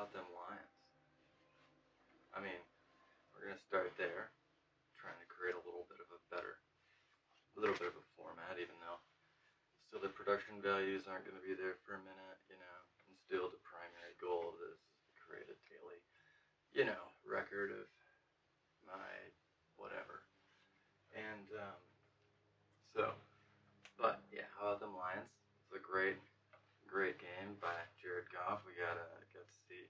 about them Lions? I mean, we're gonna start there, trying to create a little bit of a format, even though still the production values aren't going to be there for a minute, and still the primary goal of this is to create a daily, record of my whatever. And but yeah, how about them Lions? It's a great game by Jared Goff. We got to see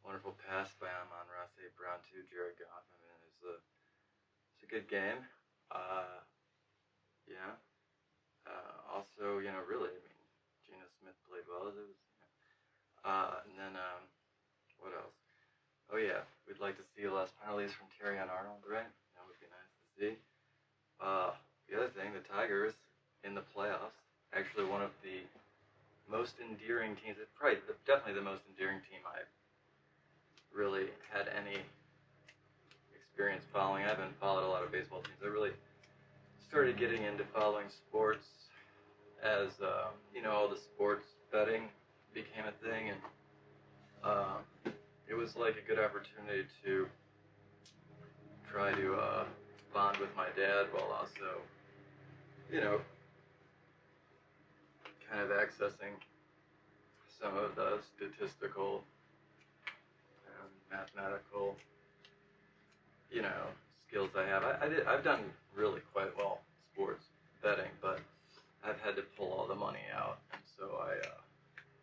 wonderful pass by Amon-Ra St. Brown to Jared Goff. I mean, it's a good game. Yeah. Also, really, I mean, Geno Smith played well. It was, and then what else? Oh yeah, we'd like to see less penalties from Terrion Arnold, right? That would be nice to see. The other thing, the Tigers in the playoffs, actually one of the most endearing teams. It's definitely the most endearing team I've really had any experience following. I haven't followed a lot of baseball teams. I really started getting into following sports as all the sports betting became a thing, and it was like a good opportunity to try to bond with my dad while also kind of accessing some of the statistical and mathematical skills I have. I've done really quite well sports betting, but I've had to pull all the money out, and so I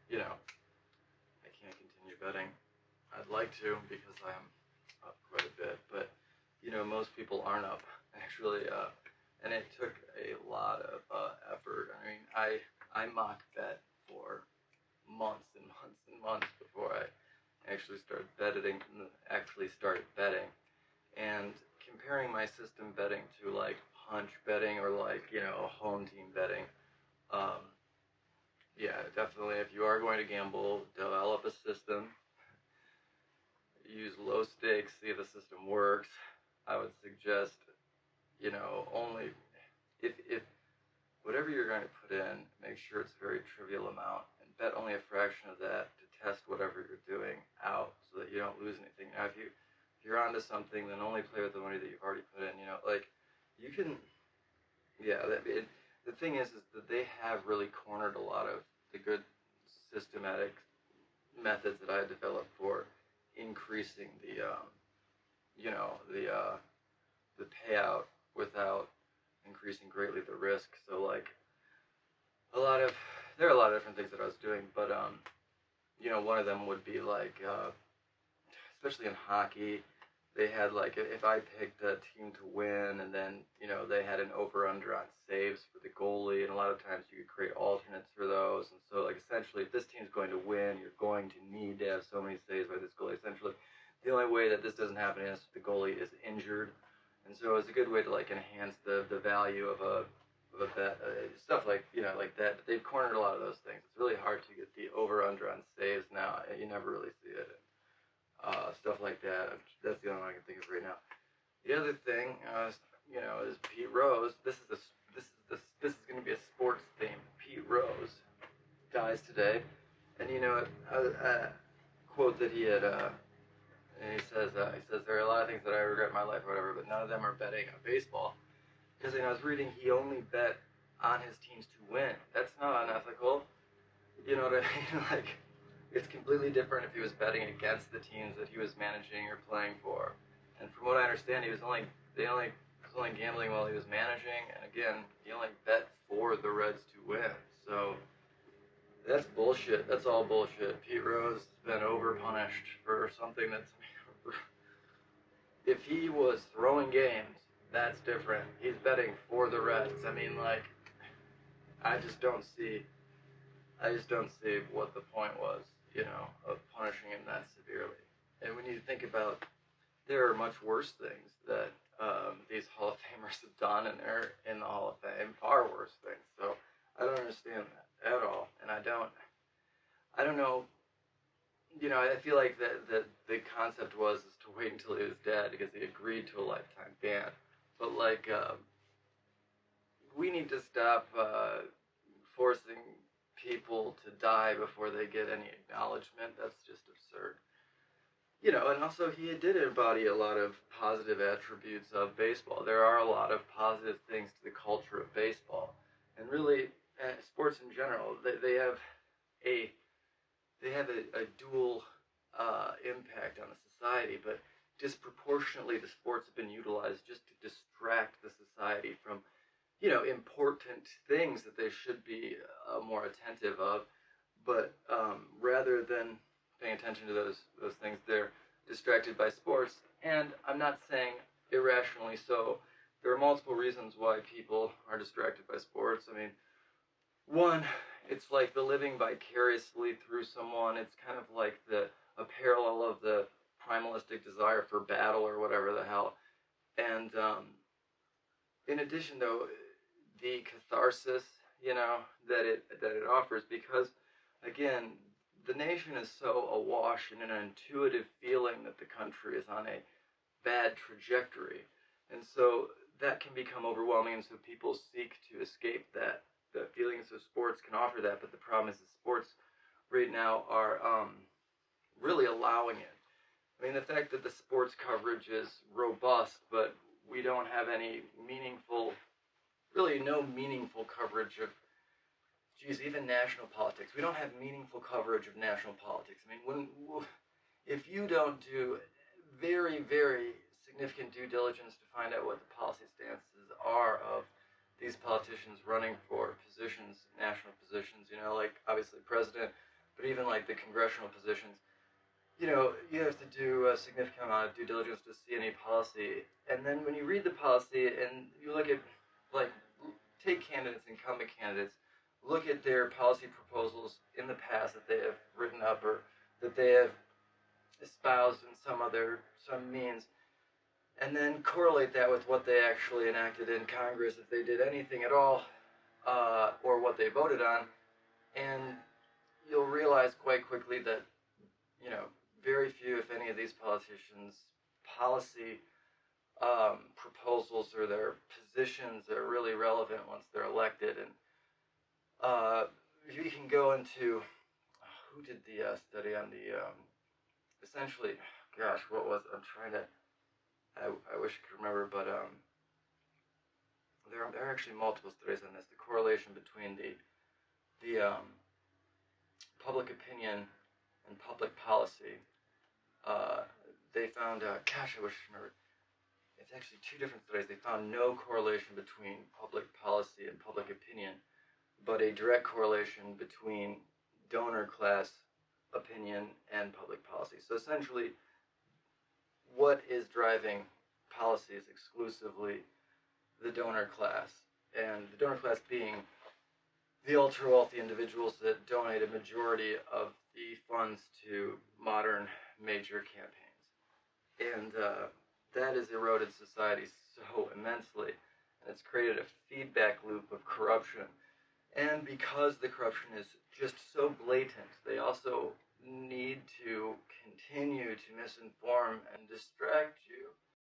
can't continue betting. I'd like to, because I'm up quite a bit, but most people aren't up actually, and it took a lot of effort. I mean, I mock bet for months and months and months before I actually started betting, and comparing my system betting to like hunch betting or like home team betting, yeah, definitely, if you are going to gamble, develop a system, use low stakes, see if the system works. I would suggest only if whatever you're going to put in, make sure it's a very trivial amount, and bet only a fraction of that to test whatever you're doing out, so that you don't lose anything. Now, if you're onto something, then only play with the money that you've already put in. You can, yeah. The thing is that they have really cornered a lot of the good systematic methods that I developed for increasing the payout without increasing greatly the risk. So there are a lot of different things that I was doing, but one of them would be like, especially in hockey, they had like, if I picked a team to win, and then they had an over/under on saves for the goalie, and a lot of times you could create alternates for those, and so like essentially, if this team's going to win, you're going to need to have so many saves by this goalie. Essentially, the only way that this doesn't happen is if the goalie is injured, and so it's a good way to like enhance the value of a bet, stuff like like that. But they've cornered a lot of those things. It's really hard to get the over/under on saves now. You never really see it. Stuff like that. That's the only one I can think of right now. The other thing, is Pete Rose. This is going to be a sports theme. Pete Rose dies today, and a quote that he had. And he says there are a lot of things that I regret in my life, or whatever, but none of them are betting on baseball. Because I was reading, he only bet on his teams to win. That's not unethical. You know what I mean? Like, it's completely different if he was betting against the teams that he was managing or playing for. And from what I understand, he was only gambling while he was managing, and again, he only bet for the Reds to win. So that's bullshit. That's all bullshit. Pete Rose has been overpunished for something that's. If he was throwing games, that's different. He's betting for the Reds. I mean, like, I just don't see what the point was, of punishing him that severely. And when you think about, there are much worse things that these Hall of Famers have done, and they're in the Hall of Fame, far worse things. So I don't understand that at all, and I don't know. I feel like the concept was to wait until he was dead because he agreed to a lifetime ban. But we need to stop forcing people to die before they get any acknowledgement. That's just absurd. You know, and also he did embody a lot of positive attributes of baseball. There are a lot of positive things to the culture of baseball, and really, sports in general. A they have a dual impact on the society, but disproportionately, the sports have been utilized just to distract the society from, you know, important things that they should be more attentive of. But rather than paying attention to those things, they're distracted by sports. And I'm not saying irrationally so. There are multiple reasons why people are distracted by sports. I mean, one, it's like the living vicariously through someone. It's kind of like a parallel of the primalistic desire for battle or whatever the hell. And in addition, though, the catharsis, you know, that it offers, because again, the nation is so awash in an intuitive feeling that the country is on a bad trajectory, and so that can become overwhelming, and so people seek to escape that feeling. So sports can offer that, but the problem is that sports right now are really allowing it. I mean, the fact that the sports coverage is robust, but we don't have any meaningful, really no meaningful coverage of, geez, even national politics. We don't have meaningful coverage of national politics. I mean, if you don't do very, very significant due diligence to find out what the policy stances are of these politicians running for positions, national positions, you know, like obviously president, but even like the congressional positions, you know, you have to do a significant amount of due diligence to see any policy. And then when you read the policy and you look at, like, take candidates, incumbent candidates, look at their policy proposals in the past that they have written up or that they have espoused in some means, and then correlate that with what they actually enacted in Congress, if they did anything at all, or what they voted on, and you'll realize quite quickly that, you know, very few, if any, of these politicians' policy proposals or their positions are really relevant once they're elected. And you can go into, who did the study on the, essentially, gosh, what was it? I'm trying to, I wish I could remember, but there are actually multiple studies on this, the correlation between the public opinion and public policy. They found, gosh, I wish I remembered. It's actually two different studies. They found no correlation between public policy and public opinion, but a direct correlation between donor class opinion and public policy. So essentially, what is driving policy is exclusively the donor class, and the donor class being the ultra-wealthy individuals that donate a majority of the funds to modern major campaigns. And that has eroded society so immensely, and it's created a feedback loop of corruption. And because the corruption is just so blatant, they also need to continue to misinform and distract you